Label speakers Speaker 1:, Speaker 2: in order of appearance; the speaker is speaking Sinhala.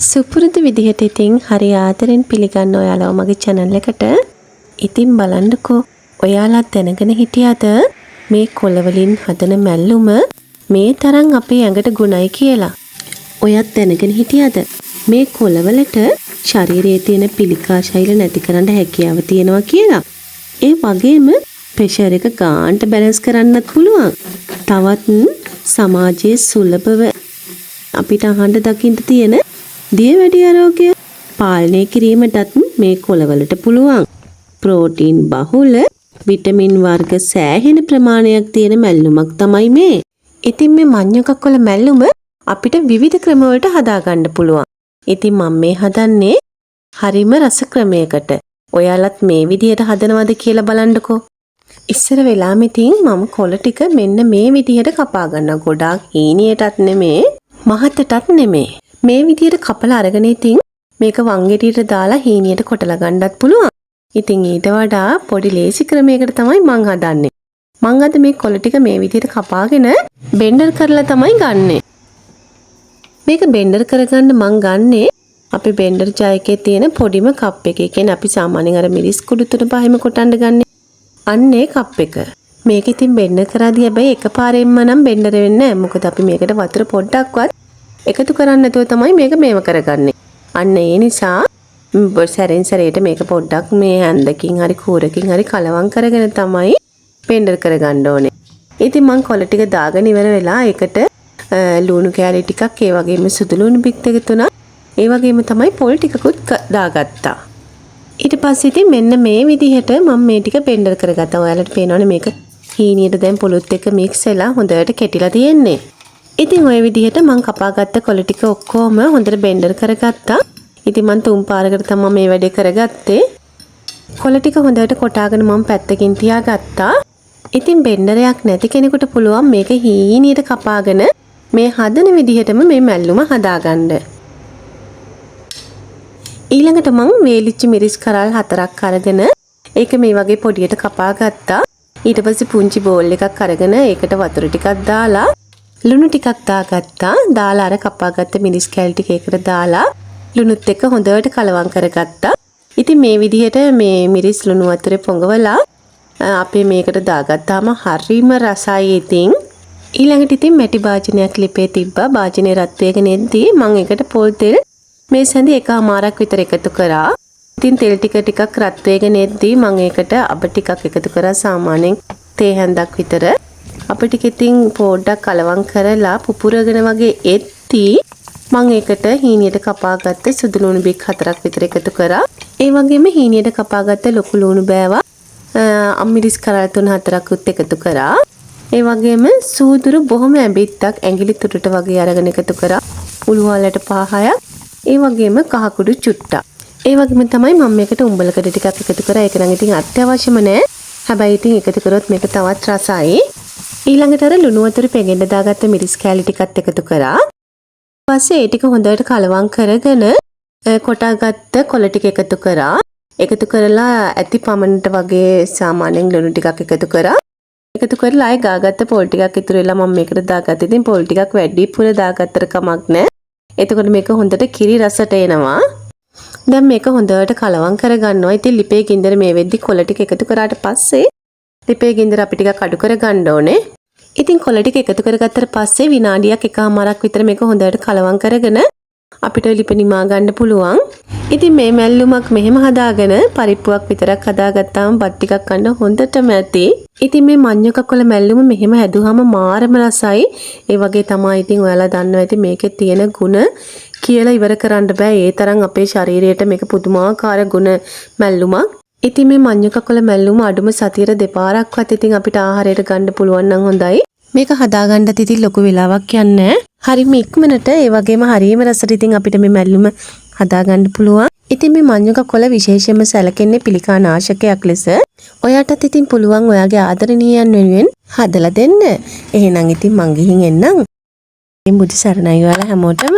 Speaker 1: සුපුරුදු විදිහට ඉතින් හරි ආදරෙන් පිළිගන්න ඔයාලව මගේ channel එකට. ඉතින් බලන්නකෝ ඔයාලා දැනගෙන හිටියද මේ කොළ වලින් හදන මැල්ලුම මේ තරම් අපේ ඇඟට ගුණයි කියලා. ඔයත් දැනගෙන හිටියද මේ කොළ වලට ශරීරයේ තියෙන පිළිකා ශෛල නැති කරන්න හැකියාව තියෙනවා කියලා. ඒ වගේම ප්‍රෙෂර් එක ගානට බැලන්ස් කරන්නත් පුළුවන්. තවත් සමාජයේ සුලභව අපිට අහන්න දකින්න තියෙන දියවැඩි ආරෝග්‍ය පාලනය කිරීමටත් මේ කොළවලට පුළුවන්. ප්‍රෝටීන් බහුල විටමින් වර්ග සෑහෙන ප්‍රමාණයක් තියෙන මැල්ලුමක් තමයි මේ. ඉතින් මේ මඤ්ඤොකක්කොළ මැල්ලුම අපිට විවිධ ක්‍රම වලට හදා ගන්න පුළුවන්. ඉතින් මම මේ හදන්නේ හරිම රස ක්‍රමයකට. ඔයාලත් මේ විදිහට හදනවද කියලා බලන්නකෝ. ඉස්සර වෙලාම ඉතින් මම කොළ ටික මෙන්න මේ විදිහට කපා ගන්නවා. ගොඩාක් හීනියටත් නෙමේ, මහතටත් නෙමේ. මේ විදිහට කපලා අරගෙන ඉතින් මේක වංගෙඩියට දාලා හීනියට කොටලා ගන්නත් පුළුවන්. ඉතින් ඊට වඩා පොඩි ලේසි ක්‍රමයකට තමයි මං හදන්නේ. මං අද මේ කොළ ටික මේ විදිහට කපාගෙන බෙන්ඩර් කරලා තමයි ගන්නෙ. මේක බෙන්ඩර් කරගන්න මං ගන්නේ අපේ බෙන්ඩර් ජායකේ තියෙන පොඩිම කප් එක. ඒ කියන්නේ අපි සාමාන්‍යයෙන් අර මිරිස් කුඩු 3-5ම කොටන්න ගන්නේ. අන්නේ කප් එක. මේක ඉතින් බෙන්ඩර් කරාදී හැබැයි එකපාරෙන්ම නම් බෙන්ඩර් වෙන්නේ නැහැ. මොකද අපි මේකට වතුර පොඩ්ඩක්වත් එකතු කරන්නේ නැතුව තමයි මේක මේව කරගන්නේ. අන්න ඒ නිසා සැරෙන් සැරේට මේක පොඩ්ඩක් මේ හැන්දකින් හරි කූරකින් හරි කලවම් කරගෙන තමයි බෙන්ඩර් කරගන්න ඕනේ. ඉතින් මං කොළ ටික දාගෙන ඉවර වෙලා ඒකට ලුණු කෑලි ටිකක් ඒ වගේම සුදු ලුණු බික් දෙක තුනක් ඒ වගේම තමයි පොල් ටිකකුත් දාගත්තා. ඊට පස්සේ ඉතින් මෙන්න මේ විදිහට මම මේ ටික බෙන්ඩර් කරගත්තා. ඔයාලට පේනවනේ මේක හීනියට දැන් පොලොත් එක්ක මික්ස් වෙලා හොඳට කෙටිලා තියෙන්නේ. ඉතින් ওই විදිහට මම කපාගත්ත කොළ ටික ඔක්කොම හොඳට බෙන්ඩර් කරගත්තා. ඉතින් මම 3 පාරකට තමයි මේ වැඩේ කරගත්තේ. කොළ ටික හොඳට කොටාගෙන මම පැත්තකින් තියාගත්තා. ඉතින් බෙන්ඩරයක් නැති කෙනෙකුට පුළුවන් මේක හීනියට කපාගෙන මේ හදන විදිහටම මේ මැල්ලුම හදාගන්න. ඊළඟට මම වේලිච්ච මිරිස් කරල් 4ක් අරගෙන ඒක මේ වගේ පොඩියට කපාගත්තා. ඊට පස්සේ පුංචි බෝල් එකක් අරගෙන ඒකට වතුර ටිකක් දාලා ලුණු ටිකක් දාගත්තා. දාලා අර කපාගත්ත මිරිස් කෑලි ටික ඒකට දාලා ලුණුත් එක්ක හොඳට කලවම් කරගත්තා. ඉතින් මේ විදිහට මේ මිරිස් ලුණු වතුරේ පොඟවලා අපි මේකට දාගත්තාම හරිම රසයි. ඉතින් ඊළඟට ඉතින් මැටි භාජනයක් ලිපේ තිබ්බා. භාජනේ රත් වෙගෙන එද්දී මම ඒකට පොල් තෙල් මේ සැඳි එකමාරක් විතර එකතු කරා. ඉතින් තෙල් ටිකක් රත් වෙගෙන එද්දී මම ඒකට අබ ටිකක් එකතු කරා. සාමාන්‍යයෙන් තේ හැන්දක් විතර අප ටික ඉතින් පොඩ්ඩක් කලවම් කරලා පුපුරගෙන වගේ එද්දී මම ඒකට හීනියට කපාගත්ත සුදු ලුණු බික් 4ක් විතර එකතු කරා. ඒ වගේම හීනියට කපාගත්ත ලොකු ලුණු බෑවා අම්මිරිස් කරල් 3-4කුත් එකතු කරා. ඒ වගේම සූදුරු බොහොම ඇඹිත්තක් ඇඟිලි තුඩට වගේ අරගෙන එකතු කරා. උළුවලට 5-6ක්. ඒ වගේම කහ කුඩු චුට්ටක්. ඒ වගේම තමයි මම මේකට උඹලකඩ ටිකක් එකතු කරා. ඒක නම් ඉතින් අත්‍යවශ්‍යම නෑ. හැබැයි ඉතින් එකතු කරොත් මේක තවත් රසයි. ඊළඟට අර ලුණු වතුර පෙගෙන්න දාගත්ත මිරිස් කෑලි ටිකත් එකතු කරා. ඊපස්සේ ඒ ටික හොඳට කලවම් කරගෙන කොටාගත්ත කොළ ටික එකතු කරා. එකතු කරලා ඇති පමණට වගේ සාමාන්‍යයෙන් ලුණු ටිකක් එකතු කරා. එකතු කරලා ආයෙ ගාගත්ත පොල් ටිකක් ඉතුරු වෙලා මම මේකට දාගත්තා. ඉතින් පොල් ටිකක් වැඩි පුර දාගත්තට කමක් නැහැ. එතකොට මේක හොඳට කිරි රසට එනවා. දැන් මේක හොඳට කලවම් කරගන්නවා. ඉතින් ලිපේ ගින්දර මේ වෙද්දි කොළ ටික එකතු කරාට පස්සේ ලිපේ ගින්දර අපි ටිකක් අඩු කරගන්න ඕනේ. ඉතින් කොළ ටික එකතු කරගත්තට පස්සේ විනාඩියක් එකමාරක් විතර මේක හොඳට කලවම් කරගෙන අපිට ලිප නිමා ගන්න පුළුවන්. ඉතින් මේ මැල්ලුමක් මෙහෙම හදාගෙන පරිප්පුවක් විතරක් හදාගත්තාම බත් ටිකක් කන්න හොඳටම ඇති. ඉතින් මේ මඤ්ඤොකක්කොළ මැල්ලුම මෙහෙම හැදුවාම මාරම රසයි. ඒ වගේ තමයි ඉතින් ඔයාලා දන්නවා ඇති මේකේ තියෙන ಗುಣ කියලා ඉවර කරන්න බෑ. ඒ තරම් අපේ ශරීරයට මේක පුදුමාකාර ගුණ මැල්ලුමක්. ඉතින් මේ මඤ්ඤොකක්කොළ මැල්ලුම අඩුම සතියට දෙපාරක්වත් ඉතින් අපිට ආහාරයට ගන්න පුළුවන් නම් හොඳයි. මේක හදාගන්නත් ඉතින් ලොකු වෙලාවක් යන්නේ. හරිම ඉක්මනට ඒ වගේම හරිම රසට ඉතින් අපිට මේ මැල්ලුම හදාගන්න පුළුවන්. ඉතින් මේ මඤ්ඤොකක්කොළ විශේෂයෙන්ම සැලකෙන්නේ පිළිකා නාශකයක් ලෙස. ඔයාටත් ඉතින් පුළුවන් ඔයාගේ ආදරණීයයන් වෙනුවෙන් හදලා දෙන්න. එහෙනම් ඉතින් මං ගිහින් එන්නම්. බුදු සරණයි ඔයාලා හැමෝටම.